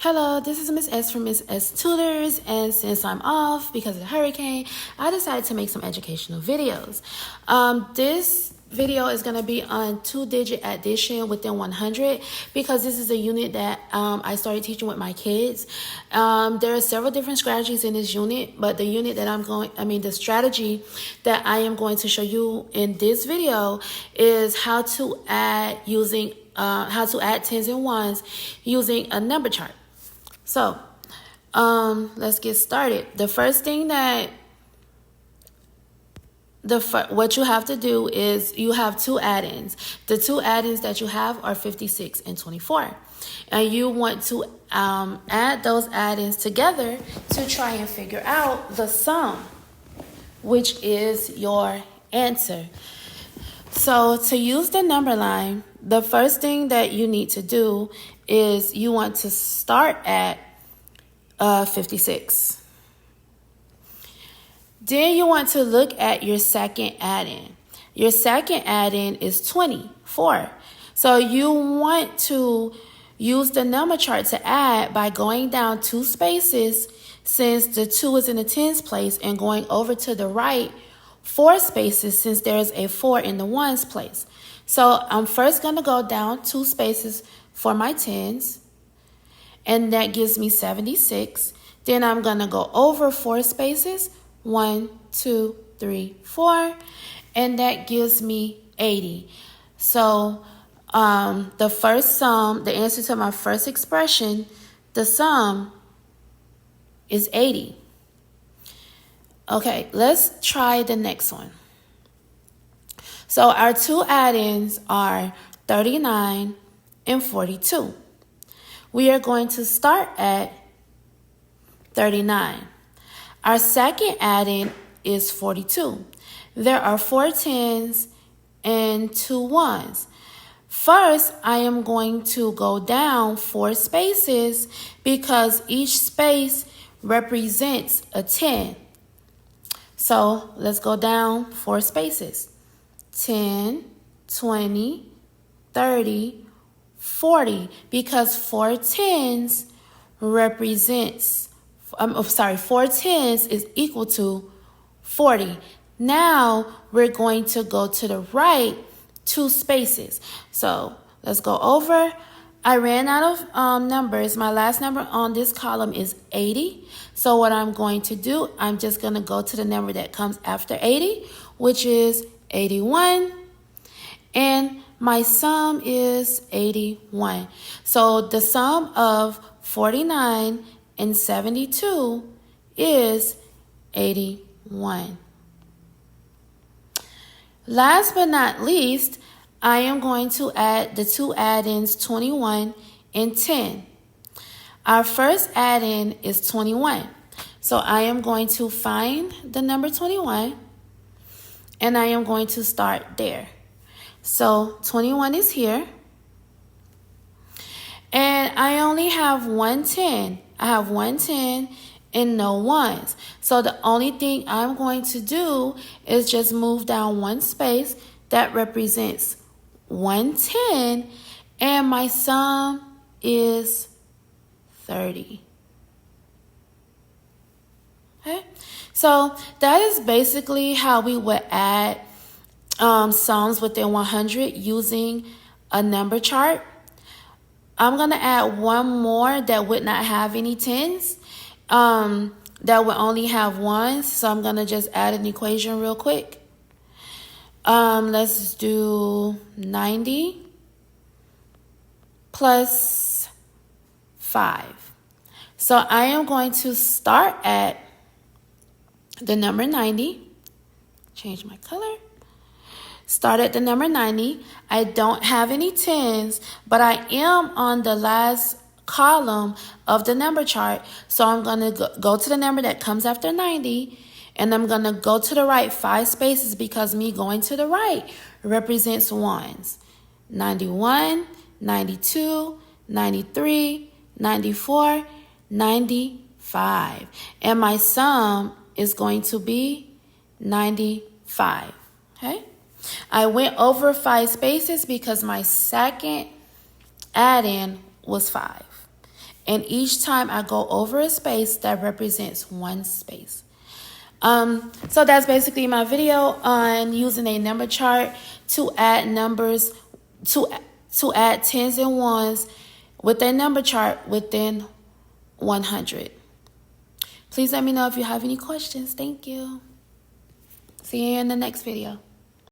Hello, this is Miss S from Miss S Tutors, and since I'm off because of the hurricane, I decided to make some educational videos. This video is going to be on two-digit addition within 100 because this is a unit that I started teaching with my kids. There are several different strategies in this unit, but the unit that the strategy that I am going to show you in this video is how to add tens and ones using a number chart. So, let's get started. The first thing what you have to do is you have two addends. The two addends that you have are 56 and 24. And you want to add those addends together to try and figure out the sum, which is your answer. So to use the number line, the first thing that you need to do is you want to start at 56. Then you want to look at your second addend. Your second addend is 24. So you want to use the number chart to add by going down 2 spaces since the 2 is in the tens place, and going over to the right 4 spaces since there's a 4 in the ones place. So I'm first going to go down 2 spaces for my tens, and that gives me 76. Then I'm going to go over 4 spaces, 1, 2, 3, 4, and that gives me 80. So the answer to my first expression, the sum is 80. Okay, let's try the next one. So our two addends are 39 and 42. We are going to start at 39. Our second addend is 42. There are 4 tens and 2 ones. First, I am going to go down 4 spaces because each space represents a 10. So let's go down 4 spaces. 10, 20, 30, 40, because 4 tens represents, 4 tens is equal to 40. Now we're going to go to the right 2 spaces. So let's go over. I ran out of numbers. My last number on this column is 80. So what I'm going to do, I'm just going to go to the number that comes after 80, which is 81. And my sum is 81. So the sum of 49 and 72 is 81. Last but not least, I am going to add the two addends 21 and 10. Our first addend is 21. So I am going to find the number 21, and I am going to start there. So 21 is here. And I only have 1 10. I have 1 10 and no ones. So the only thing I'm going to do is just move down 1 space. That represents 110, and my sum is 30. Okay, so that is basically how we would add sums within 100 using a number chart. I'm going to add one more that would not have any tens, that would only have ones. So I'm going to just add an equation real quick. Let's do 90 plus 5. So I am going to start at the number 90. Change my color. Start at the number 90. I don't have any tens, but I am on the last column of the number chart. So I'm going to go to the number that comes after 90. And I'm going to go to the right 5 spaces because me going to the right represents ones. 91, 92, 93, 94, 95. And my sum is going to be 95. Okay? I went over 5 spaces because my second addend was 5. And each time I go over a space, that represents one space. So that's basically my video on using a number chart to add numbers, to add tens and ones with a number chart within 100. Please let me know if you have any questions. Thank you. See you in the next video.